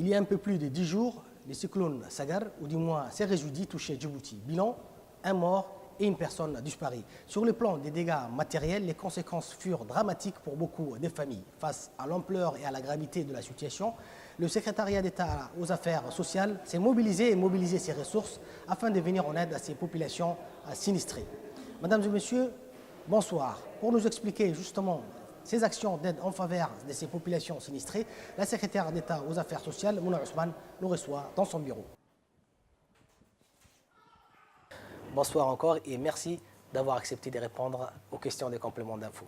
Il y a un peu plus de 10 jours, le cyclone Sagar, ou du moins ses résidus, touchaient Djibouti. Bilan, un mort et une personne disparue. Sur le plan des dégâts matériels, les conséquences furent dramatiques pour beaucoup de familles. Face à l'ampleur et à la gravité de la situation, le secrétariat d'État aux affaires sociales s'est mobilisé et mobilisé ses ressources afin de venir en aide à ces populations sinistrées. Mesdames et messieurs, bonsoir. Pour nous expliquer justement ces actions d'aide en faveur de ces populations sinistrées, la secrétaire d'État aux affaires sociales, Mouna Ousmane, nous reçoit dans son bureau. Bonsoir encore et merci d'avoir accepté de répondre aux questions des compléments d'infos.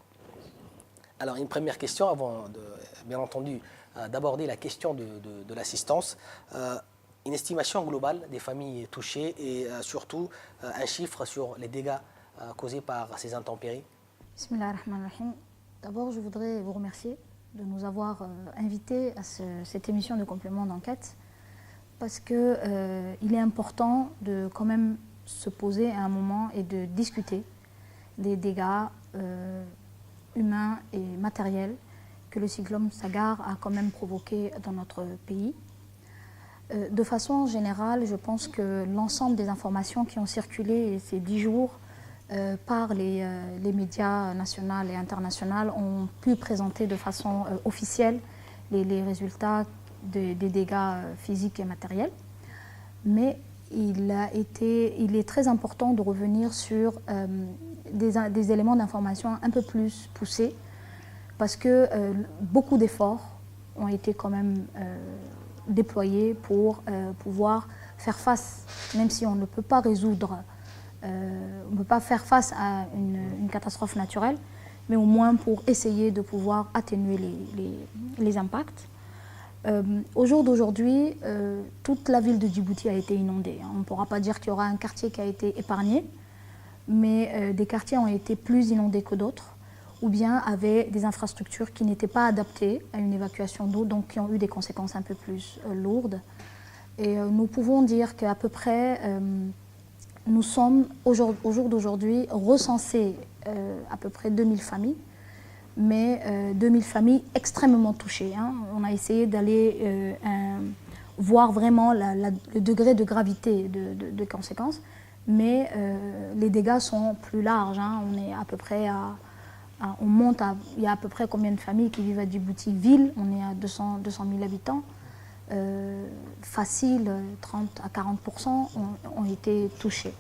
Alors une première question avant, bien entendu, d'aborder la question de l'assistance. Une estimation globale des familles touchées et surtout un chiffre sur les dégâts causés par ces intempéries. Bismillahirrahmanirrahim. D'abord, je voudrais vous remercier de nous avoir invités à cette émission de complément d'enquête parce qu'il est important de quand même se poser à un moment et de discuter des dégâts humains et matériels que le cyclone Sagar a quand même provoqué dans notre pays. De façon générale, je pense que l'ensemble des informations qui ont circulé ces 10 jours par les médias nationaux et internationaux ont pu présenter de façon officielle les résultats des dégâts physiques et matériels. Mais il est très important de revenir sur des éléments d'information un peu plus poussés parce que beaucoup d'efforts ont été quand même déployés pour pouvoir faire face, même si on ne peut pas résoudre, on ne peut pas faire face à une catastrophe naturelle, mais au moins pour essayer de pouvoir atténuer les impacts. Au jour d'aujourd'hui, toute la ville de Djibouti a été inondée. On ne pourra pas dire qu'il y aura un quartier qui a été épargné, mais des quartiers ont été plus inondés que d'autres, ou bien avaient des infrastructures qui n'étaient pas adaptées à une évacuation d'eau, donc qui ont eu des conséquences un peu plus lourdes. Et nous pouvons dire qu'à peu près, nous sommes au jour d'aujourd'hui recensés à peu près 2000 familles, mais 2000 familles extrêmement touchées. Hein. On a essayé d'aller voir vraiment le degré de gravité de conséquences, mais les dégâts sont plus larges. Hein. On est à peu près il y a à peu près combien de familles qui vivent à Djibouti ville? On est à 200 000 habitants. Facile, 30 à 40% ont été touchés.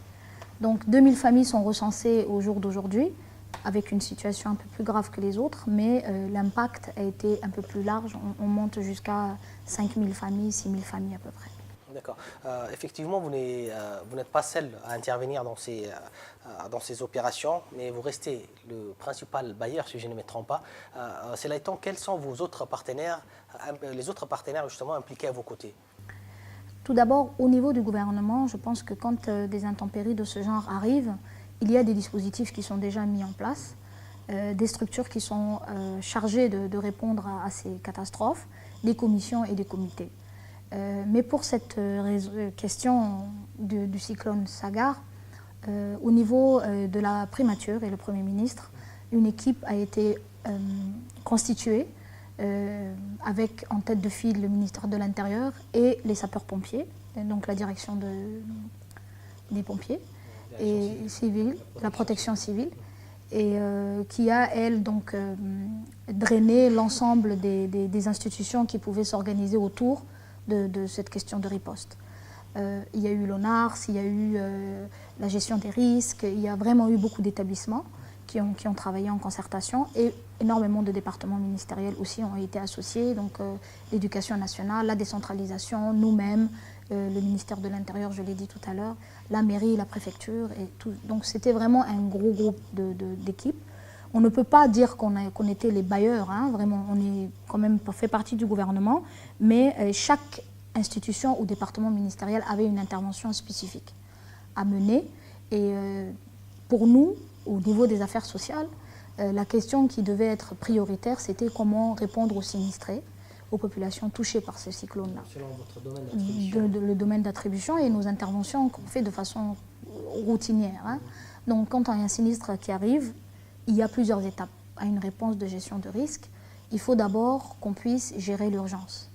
Donc 2000 familles sont recensées au jour d'aujourd'hui, avec une situation un peu plus grave que les autres, mais l'impact a été un peu plus large. On monte jusqu'à 5000 familles, 6000 familles à peu près. D'accord. Effectivement, vous n'êtes pas seul à intervenir dans ces opérations, mais vous restez le principal bailleur, si je ne me trompe pas. Cela étant, quels sont vos autres partenaires, les autres partenaires justement impliqués à vos côtés? Tout d'abord, au niveau du gouvernement, je pense que quand des intempéries de ce genre arrivent, il y a des dispositifs qui sont déjà mis en place, des structures qui sont chargées de répondre à ces catastrophes, des commissions et des comités. Mais pour cette question du cyclone Sagar, au niveau de la primature et le Premier ministre, une équipe a été constituée avec en tête de file le ministère de l'Intérieur et les sapeurs-pompiers, donc la direction des pompiers et civils, la protection civile, et qui a, elle, donc drainé l'ensemble des institutions qui pouvaient s'organiser autour de cette question de riposte. Il y a eu l'ONARS, il y a eu la gestion des risques, il y a vraiment eu beaucoup d'établissements qui ont travaillé en concertation et énormément de départements ministériels aussi ont été associés, donc l'éducation nationale, la décentralisation, nous-mêmes, le ministère de l'Intérieur, je l'ai dit tout à l'heure, la mairie, la préfecture et tout. Donc c'était vraiment un gros groupe d'équipes. On ne peut pas dire qu'on était les bailleurs, hein, vraiment, on est quand même fait partie du gouvernement, mais chaque institution ou département ministériel avait une intervention spécifique à mener. Et pour nous, au niveau des affaires sociales, la question qui devait être prioritaire, c'était comment répondre aux sinistrés, aux populations touchées par ce cyclone-là. Selon votre domaine d'attribution. Le domaine d'attribution et nos interventions qu'on fait de façon routinière. Hein. Donc quand il y a un sinistre qui arrive, il y a plusieurs étapes à une réponse de gestion de risque. Il faut d'abord qu'on puisse gérer l'urgence.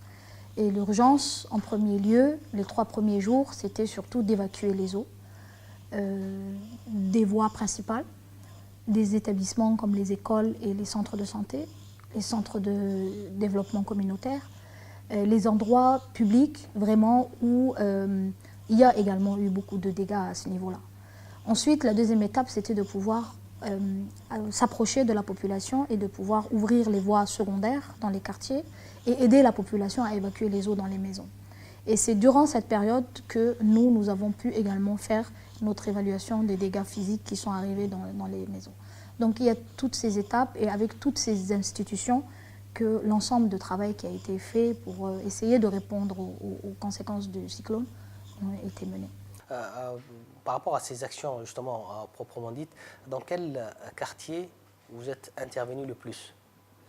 Et l'urgence, en premier lieu, les 3 premiers jours, c'était surtout d'évacuer les eaux des voies principales, des établissements comme les écoles et les centres de santé, les centres de développement communautaire, les endroits publics vraiment où il y a également eu beaucoup de dégâts à ce niveau-là. Ensuite, la deuxième étape, c'était de pouvoir s'approcher de la population et de pouvoir ouvrir les voies secondaires dans les quartiers et aider la population à évacuer les eaux dans les maisons. Et c'est durant cette période que nous avons pu également faire notre évaluation des dégâts physiques qui sont arrivés dans les maisons. Donc il y a toutes ces étapes et avec toutes ces institutions que l'ensemble de travail qui a été fait pour essayer de répondre aux conséquences du cyclone a été mené. Par rapport à ces actions justement proprement dites, dans quel quartier vous êtes intervenu le plus?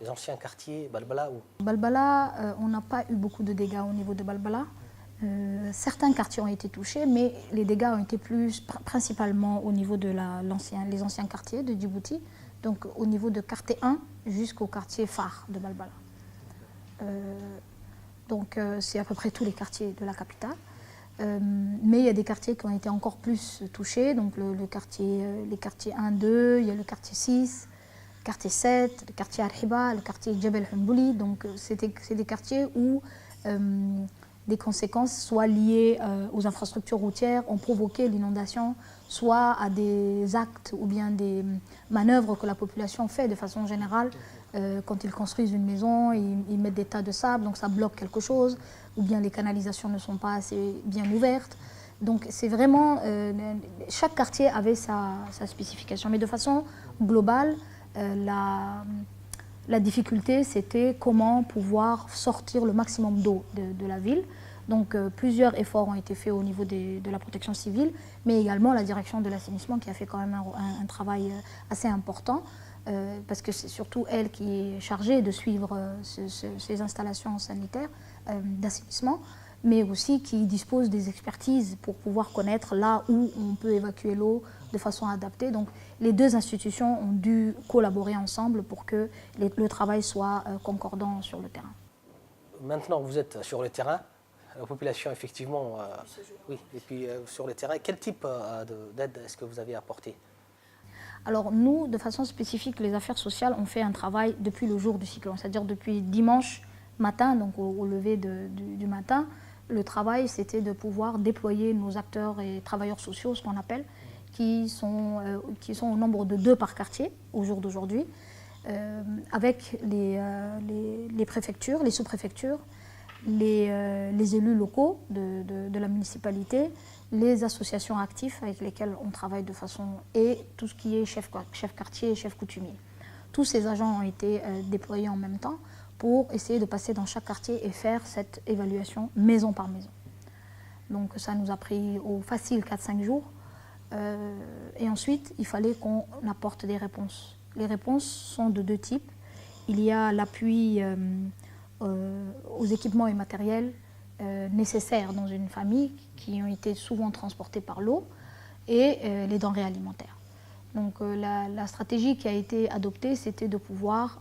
Les anciens quartiers, Balbala ou... Balbala, on n'a pas eu beaucoup de dégâts au niveau de Balbala. Certains quartiers ont été touchés, mais les dégâts ont été principalement au niveau de les anciens quartiers de Djibouti, donc au niveau de quartier 1 jusqu'au quartier phare de Balbala. Donc c'est à peu près tous les quartiers de la capitale. Mais il y a des quartiers qui ont été encore plus touchés, donc les quartiers 1, 2, il y a le quartier 6, le quartier 7, le quartier Arhiba, le quartier Djebel Humbouli. Donc c'est des quartiers où des conséquences soit liées aux infrastructures routières ont provoqué l'inondation, soit à des actes ou bien des manœuvres que la population fait de façon générale. Quand ils construisent une maison, ils mettent des tas de sable, donc ça bloque quelque chose, ou bien les canalisations ne sont pas assez bien ouvertes. Donc c'est vraiment, chaque quartier avait sa spécification, mais de façon globale, la difficulté c'était comment pouvoir sortir le maximum d'eau de la ville. Donc plusieurs efforts ont été faits au niveau de la protection civile, mais également la direction de l'assainissement qui a fait quand même un travail assez important. Parce que c'est surtout elle qui est chargée de suivre ces installations sanitaires d'assainissement, mais aussi qui dispose des expertises pour pouvoir connaître là où on peut évacuer l'eau de façon adaptée. Donc les deux institutions ont dû collaborer ensemble pour que le travail soit concordant sur le terrain. Maintenant vous êtes sur le terrain, la population effectivement, oui, et puis sur le terrain, quel type d'aide est-ce que vous avez apporté? Alors nous, de façon spécifique, les affaires sociales ont fait un travail depuis le jour du cyclone, c'est-à-dire depuis dimanche matin, donc au lever du matin. Le travail, c'était de pouvoir déployer nos acteurs et travailleurs sociaux, ce qu'on appelle, qui sont au nombre de 2 par quartier au jour d'aujourd'hui, avec les préfectures, les sous-préfectures, les élus locaux de la municipalité, les associations actives avec lesquelles on travaille de façon... et tout ce qui est chef quartier et chef coutumier. Tous ces agents ont été déployés en même temps pour essayer de passer dans chaque quartier et faire cette évaluation maison par maison. Donc ça nous a pris au facile 4-5 jours. Et ensuite, il fallait qu'on apporte des réponses. Les réponses sont de 2 types. Il y a l'appui aux équipements et matériels nécessaires dans une famille qui ont été souvent transportés par l'eau et les denrées alimentaires. Donc la stratégie qui a été adoptée, c'était de pouvoir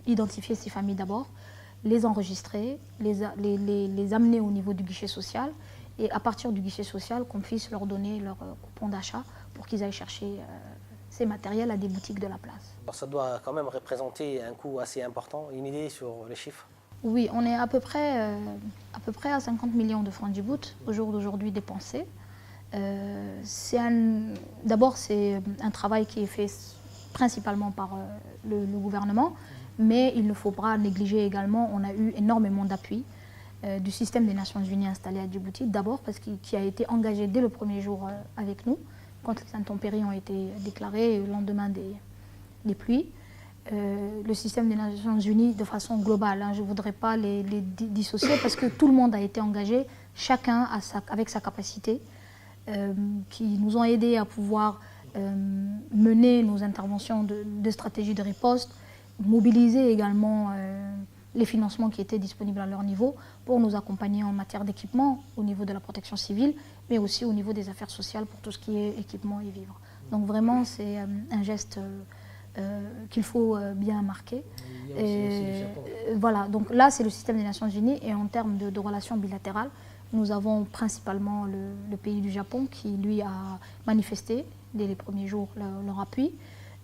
identifier ces familles d'abord, les enregistrer, les amener au niveau du guichet social et à partir du guichet social, qu'on puisse leur donner leur coupon d'achat pour qu'ils aillent chercher ces matériels à des boutiques de la place. Alors ça doit quand même représenter un coût assez important. Une idée sur les chiffres? Oui, on est à peu près à 50 millions de francs Djibouti au jour d'aujourd'hui dépensés. D'abord, c'est un travail qui est fait principalement par le gouvernement, mais il ne faut pas négliger également, on a eu énormément d'appui du système des Nations Unies installé à Djibouti, d'abord parce qu'il a été engagé dès le premier jour avec nous, quand les intempéries ont été déclarées le lendemain des pluies. Le système des Nations Unies de façon globale, je ne voudrais pas les dissocier parce que tout le monde a été engagé, chacun avec sa capacité, qui nous ont aidés à pouvoir mener nos interventions de stratégie de riposte, mobiliser également les financements qui étaient disponibles à leur niveau pour nous accompagner en matière d'équipement au niveau de la protection civile, mais aussi au niveau des affaires sociales pour tout ce qui est équipement et vivres. Donc vraiment, c'est un geste qu'il faut bien marquer. Il y a aussi le Japon. Voilà, donc là c'est le système des Nations Unies et en termes de relations bilatérales, nous avons principalement le pays du Japon qui lui a manifesté dès les premiers jours leur appui,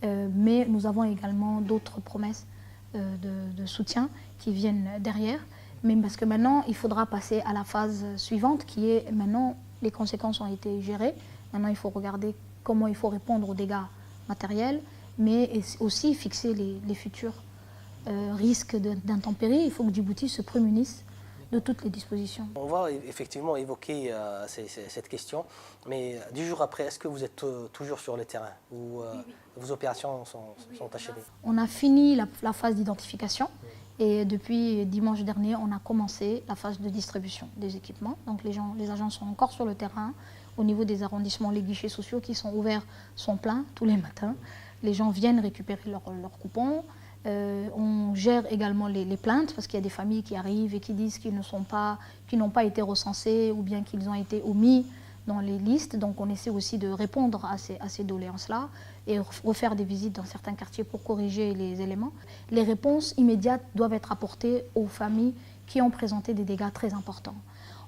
mais nous avons également d'autres promesses de soutien qui viennent derrière, mais parce que maintenant il faudra passer à la phase suivante qui est maintenant les conséquences ont été gérées, maintenant il faut regarder comment il faut répondre aux dégâts matériels, mais aussi fixer les futurs risques d'intempéries. Il faut que Djibouti se prémunisse de toutes les dispositions. On va effectivement évoquer cette question, mais du jour après, est-ce que vous êtes toujours sur le terrain ou vos opérations sont achevées? On a fini la phase d'identification et depuis dimanche dernier, on a commencé la phase de distribution des équipements. Donc les agents sont encore sur le terrain. Au niveau des arrondissements, les guichets sociaux qui sont ouverts sont pleins tous les matins. Les gens viennent récupérer leurs coupons. On gère également les plaintes parce qu'il y a des familles qui arrivent et qui disent qu'ils n'ont pas été recensés ou bien qu'ils ont été omis dans les listes. Donc on essaie aussi de répondre à ces doléances-là et refaire des visites dans certains quartiers pour corriger les éléments. Les réponses immédiates doivent être apportées aux familles qui ont présenté des dégâts très importants.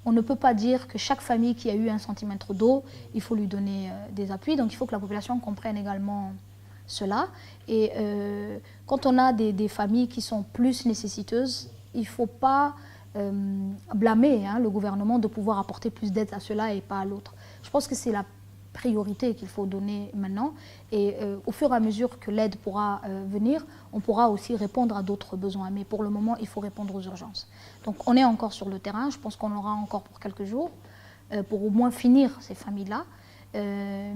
On ne peut pas dire que chaque famille qui a eu 1 centimètre d'eau, il faut lui donner des appuis. Donc il faut que la population comprenne également cela. Et quand on a des familles qui sont plus nécessiteuses, il ne faut pas blâmer le gouvernement de pouvoir apporter plus d'aide à cela et pas à l'autre. Je pense que c'est la priorité qu'il faut donner maintenant. Et au fur et à mesure que l'aide pourra venir, on pourra aussi répondre à d'autres besoins. Mais pour le moment, il faut répondre aux urgences. Donc on est encore sur le terrain. Je pense qu'on aura encore pour quelques jours pour au moins finir ces familles-là.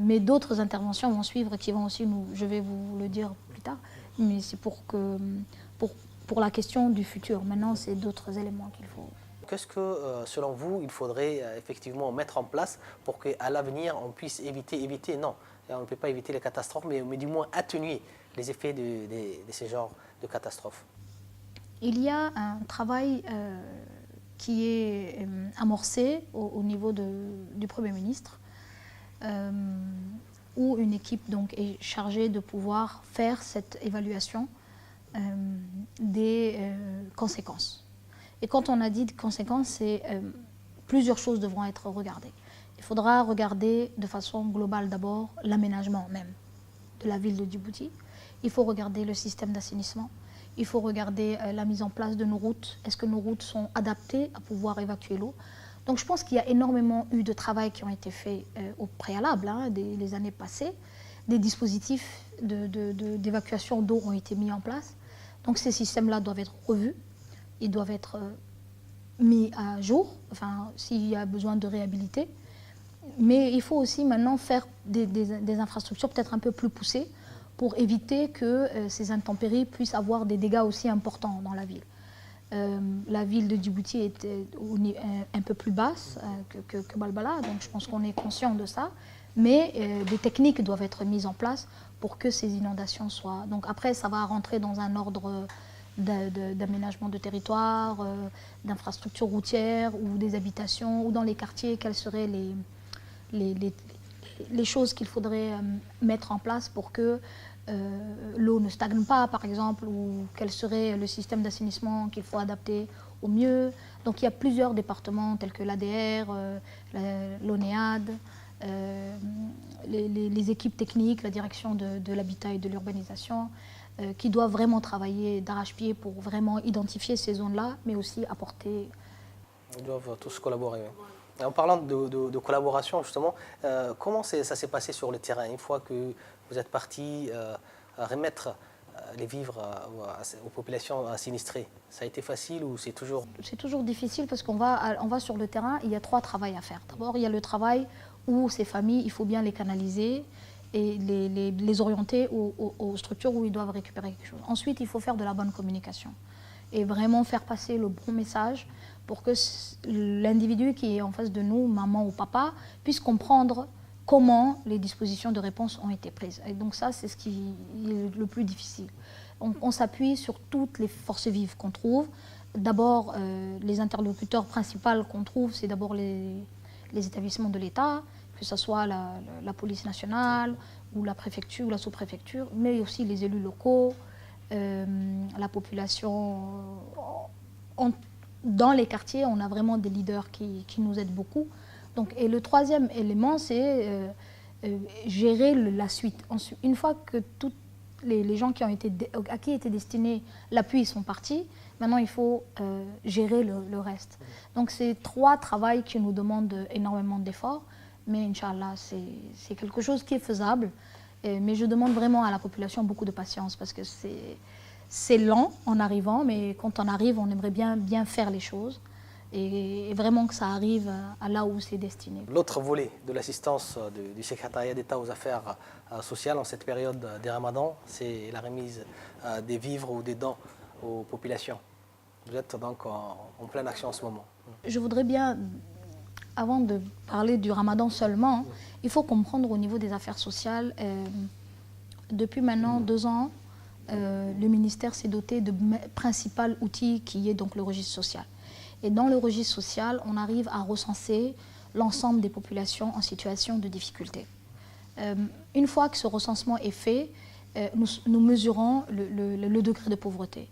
Mais d'autres interventions vont suivre qui vont aussi je vais vous le dire plus tard, mais c'est pour la question du futur. Maintenant, c'est d'autres éléments qu'il faut. Qu'est-ce que, selon vous, il faudrait effectivement mettre en place pour qu'à l'avenir, on puisse éviter, non, on ne peut pas éviter les catastrophes, mais du moins atténuer les effets de ces genres de catastrophes? Il y a un travail qui est amorcé au niveau du Premier ministre, où une équipe donc, est chargée de pouvoir faire cette évaluation des conséquences. Et quand on a dit conséquences, c'est plusieurs choses devront être regardées. Il faudra regarder de façon globale d'abord l'aménagement même de la ville de Djibouti. Il faut regarder le système d'assainissement. Il faut regarder la mise en place de nos routes. Est-ce que nos routes sont adaptées à pouvoir évacuer l'eau? Donc je pense qu'il y a énormément eu de travail qui ont été faits au préalable, les années passées. Des dispositifs d'évacuation d'eau ont été mis en place. Donc ces systèmes-là doivent être revus. Ils doivent être mis à jour, enfin, s'il y a besoin de réhabiliter. Mais il faut aussi maintenant faire des infrastructures peut-être un peu plus poussées pour éviter que ces intempéries puissent avoir des dégâts aussi importants dans la ville. La ville de Djibouti est un peu plus basse que Balbala, donc je pense qu'on est conscient de ça. Mais des techniques doivent être mises en place pour que ces inondations soient... Donc après, ça va rentrer dans un ordre d'aménagement de territoire, d'infrastructures routières ou des habitations, ou dans les quartiers, quelles seraient les choses qu'il faudrait mettre en place pour que l'eau ne stagne pas, par exemple, ou quel serait le système d'assainissement qu'il faut adapter au mieux. Donc il y a plusieurs départements tels que l'ADR, l'ONEAD, les équipes techniques, la direction de l'habitat et de l'urbanisation, qui doivent vraiment travailler d'arrache-pied pour vraiment identifier ces zones-là, mais aussi apporter... Ils doivent tous collaborer. Oui. En parlant de collaboration, justement, comment ça s'est passé sur le terrain une fois que vous êtes parti remettre les vivres aux populations sinistrées? Ça a été facile ou c'est toujours... C'est toujours difficile parce qu'on va sur le terrain, il y a 3 travails à faire. D'abord, il y a le travail où ces familles, il faut bien les canaliser et les orienter aux structures où ils doivent récupérer quelque chose. Ensuite, il faut faire de la bonne communication et vraiment faire passer le bon message pour que l'individu qui est en face de nous, maman ou papa, puisse comprendre comment les dispositions de réponse ont été prises. Et donc ça, c'est ce qui est le plus difficile. On s'appuie sur toutes les forces vives qu'on trouve. D'abord, les interlocuteurs principaux qu'on trouve, c'est d'abord les établissements de l'État, que ce soit la police nationale ou la préfecture ou la sous-préfecture, mais aussi les élus locaux, la population. Dans les quartiers, on a vraiment des leaders qui nous aident beaucoup. Donc, et le troisième élément, c'est gérer la suite. Ensuite, une fois que tous les gens à qui était destiné l'appui sont partis, maintenant il faut gérer le reste. Donc c'est 3 travails qui nous demandent énormément d'efforts, mais Inch'Allah, c'est quelque chose qui est faisable. Mais je demande vraiment à la population beaucoup de patience parce que c'est lent en arrivant, mais quand on arrive, on aimerait bien faire les choses. Et vraiment que ça arrive à là où c'est destiné. L'autre volet de l'assistance du secrétariat d'État aux affaires sociales en cette période des Ramadans, c'est la remise des vivres ou des dons aux populations. Vous êtes donc en pleine action en ce moment. Je voudrais bien, avant de parler du Ramadan seulement, il faut comprendre au niveau des affaires sociales, depuis maintenant 2 ans, le ministère s'est doté de principal outil qui est donc le registre social. Et dans le registre social, on arrive à recenser l'ensemble des populations en situation de difficulté. Une fois que ce recensement est fait, nous mesurons le degré de pauvreté.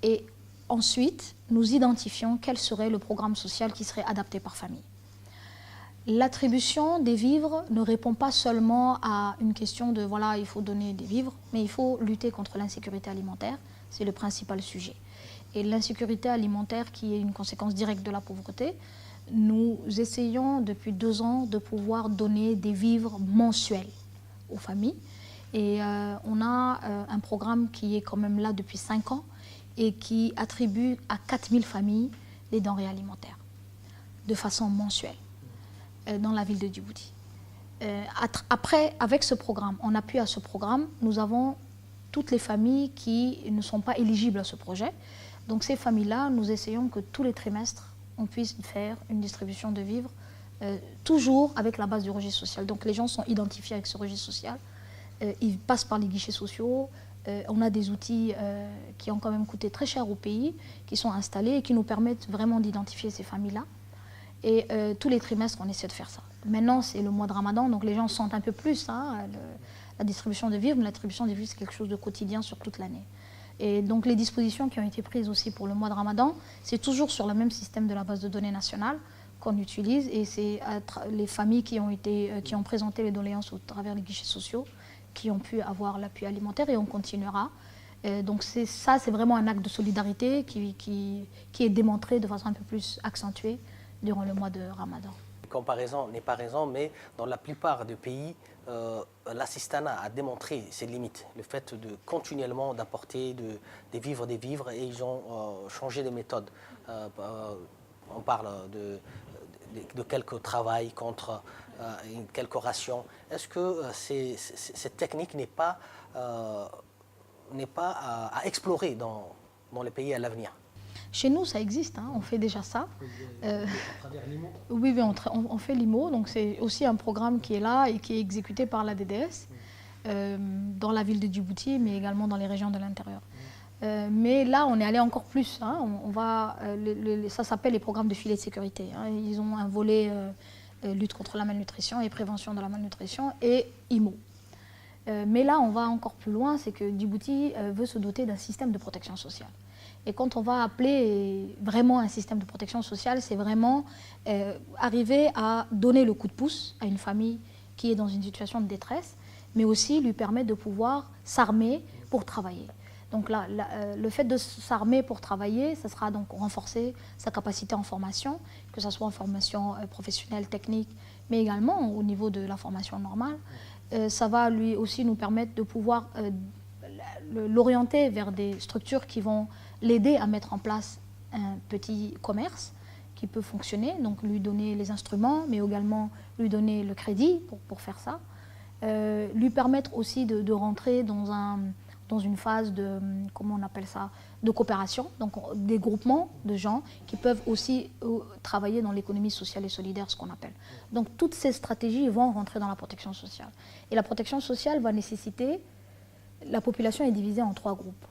Et ensuite, nous identifions quel serait le programme social qui serait adapté par famille. L'attribution des vivres ne répond pas seulement à une question de voilà, il faut donner des vivres, mais il faut lutter contre l'insécurité alimentaire. C'est le principal sujet. Et l'insécurité alimentaire, qui est une conséquence directe de la pauvreté, nous essayons depuis 2 ans de pouvoir donner des vivres mensuels aux familles. Et on a un programme qui est quand même là depuis 5 ans et qui attribue à 4000 familles des denrées alimentaires de façon mensuelle dans la ville de Djibouti. Après, avec ce programme, en appui à ce programme, nous avons toutes les familles qui ne sont pas éligibles à ce projet. Donc ces familles-là, nous essayons que tous les trimestres, on puisse faire une distribution de vivres, toujours avec la base du registre social. Donc les gens sont identifiés avec ce registre social, ils passent par les guichets sociaux, on a des outils qui ont quand même coûté très cher au pays, qui sont installés et qui nous permettent vraiment d'identifier ces familles-là. Et tous les trimestres, on essaie de faire ça. Maintenant, c'est le mois de Ramadan, donc les gens sentent un peu plus la distribution de vivres, mais la distribution de vivres, c'est quelque chose de quotidien sur toute l'année. Et donc les dispositions qui ont été prises aussi pour le mois de Ramadan, c'est toujours sur le même système de la base de données nationale qu'on utilise, et c'est les familles qui ont présenté les doléances au travers des guichets sociaux qui ont pu avoir l'appui alimentaire, et on continuera. Donc c'est vraiment un acte de solidarité qui est démontré de façon un peu plus accentuée durant le mois de Ramadan. Comparaison n'est pas raison, mais dans la plupart des pays, l'assistanat a démontré ses limites. Le fait de continuellement d'apporter des vivres, et ils ont changé de méthode. On parle de quelques travail contre quelques rations. Est-ce que cette technique n'est pas à explorer dans les pays à l'avenir? Chez nous, ça existe, hein, on fait déjà ça. À travers l'IMO? Oui, on fait l'IMO, donc c'est aussi un programme qui est là et qui est exécuté par la DDS dans la ville de Djibouti, mais également dans les régions de l'intérieur. Mais là, on est allé encore plus. Hein, ça s'appelle les programmes de filet de sécurité. Hein, ils ont un volet lutte contre la malnutrition et prévention de la malnutrition et IMO. Mais là, on va encore plus loin, c'est que Djibouti veut se doter d'un système de protection sociale. Et quand on va appeler vraiment un système de protection sociale, c'est vraiment arriver à donner le coup de pouce à une famille qui est dans une situation de détresse, mais aussi lui permettre de pouvoir s'armer pour travailler. Donc là, le fait de s'armer pour travailler, ça sera donc renforcer sa capacité en formation, que ce soit en formation professionnelle, technique, mais également au niveau de la formation normale. Ça va lui aussi nous permettre de pouvoir l'orienter vers des structures qui vont l'aider à mettre en place un petit commerce qui peut fonctionner, donc lui donner les instruments, mais également lui donner le crédit pour faire ça. Lui permettre aussi de rentrer dans une phase de, comment on appelle ça, de coopération, donc des groupements de gens qui peuvent aussi travailler dans l'économie sociale et solidaire, ce qu'on appelle. Donc toutes ces stratégies vont rentrer dans la protection sociale. Et la protection sociale va nécessiter, la population est divisée en 3 groupes.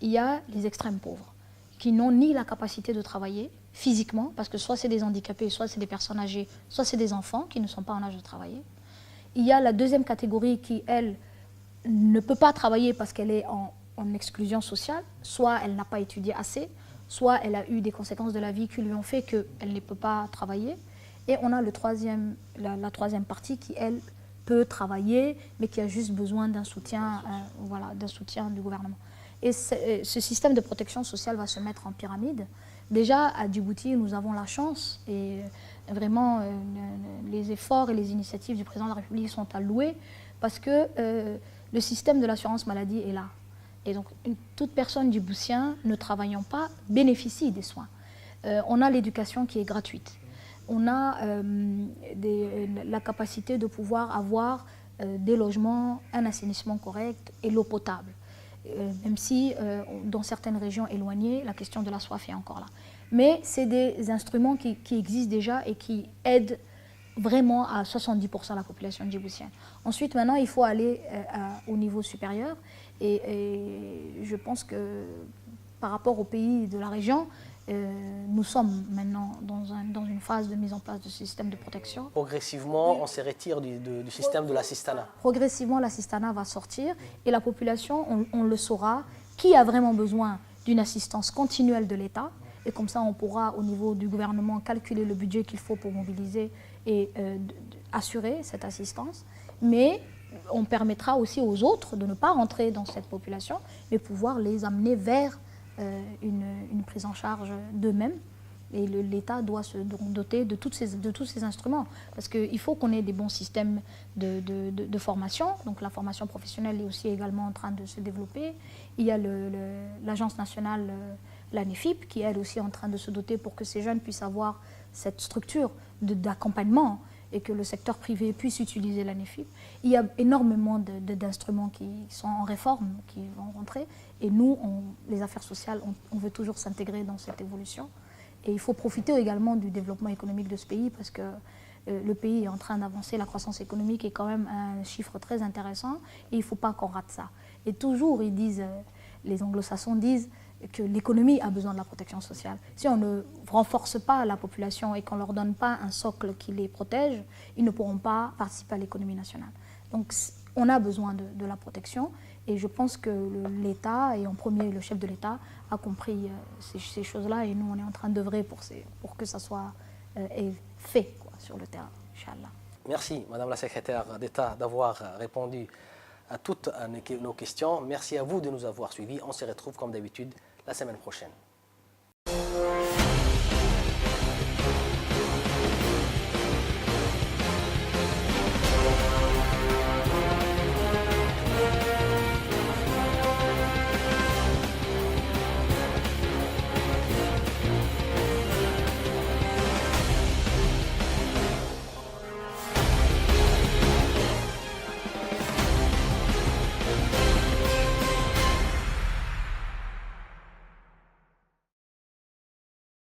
Il y a les extrêmes pauvres, qui n'ont ni la capacité de travailler physiquement, parce que soit c'est des handicapés, soit c'est des personnes âgées, soit c'est des enfants qui ne sont pas en âge de travailler. Il y a la deuxième catégorie qui, elle, ne peut pas travailler parce qu'elle est en exclusion sociale, soit elle n'a pas étudié assez, soit elle a eu des conséquences de la vie qui lui ont fait qu'elle ne peut pas travailler. Et on a la troisième partie qui, elle, peut travailler, mais qui a juste besoin d'un soutien, d'un soutien du gouvernement. Et ce système de protection sociale va se mettre en pyramide. Déjà, à Djibouti, nous avons la chance, et vraiment, les efforts et les initiatives du président de la République sont à louer, parce que le système de l'assurance maladie est là. Et donc, toute personne djiboutien ne travaillant pas bénéficie des soins. On a l'éducation qui est gratuite. On a la capacité de pouvoir avoir des logements, un assainissement correct et l'eau potable. Même si dans certaines régions éloignées, la question de la soif est encore là. Mais c'est des instruments qui existent déjà et qui aident vraiment à 70% la population djiboutienne. Ensuite, maintenant, il faut aller au niveau supérieur. Et je pense que par rapport aux pays de la région, nous sommes maintenant dans une phase de mise en place de ce système de protection. Progressivement, on se retire du système de l'assistanat. Progressivement, l'assistanat va sortir et la population, on le saura, qui a vraiment besoin d'une assistance continuelle de l'État. Et comme ça, on pourra, au niveau du gouvernement, calculer le budget qu'il faut pour mobiliser et assurer cette assistance. Mais on permettra aussi aux autres de ne pas rentrer dans cette population, mais pouvoir les amener vers une prise en charge d'eux-mêmes. Et l'État doit se doter de tous ces instruments. Parce qu'il faut qu'on ait des bons systèmes de formation. Donc la formation professionnelle est aussi également en train de se développer. Il y a l'agence nationale, la NEFIP, qui est elle aussi en train de se doter pour que ces jeunes puissent avoir cette structure d'accompagnement et que le secteur privé puisse utiliser la NEFIP. Il y a énormément d'instruments qui sont en réforme, qui vont rentrer. Et nous, les affaires sociales, on veut toujours s'intégrer dans cette évolution. Et il faut profiter également du développement économique de ce pays parce que le pays est en train d'avancer, la croissance économique est quand même un chiffre très intéressant et il ne faut pas qu'on rate ça. Et toujours, ils disent, les anglo-saxons disent que l'économie a besoin de la protection sociale. Si on ne renforce pas la population et qu'on ne leur donne pas un socle qui les protège, ils ne pourront pas participer à l'économie nationale. Donc on a besoin de la protection et je pense que l'État, et en premier le chef de l'État, a compris ces choses-là et nous on est en train d'œuvrer pour que ça soit fait sur le terrain, Inch'Allah. Merci Madame la Secrétaire d'État d'avoir répondu à toutes nos questions. Merci à vous de nous avoir suivis. On se retrouve comme d'habitude la semaine prochaine.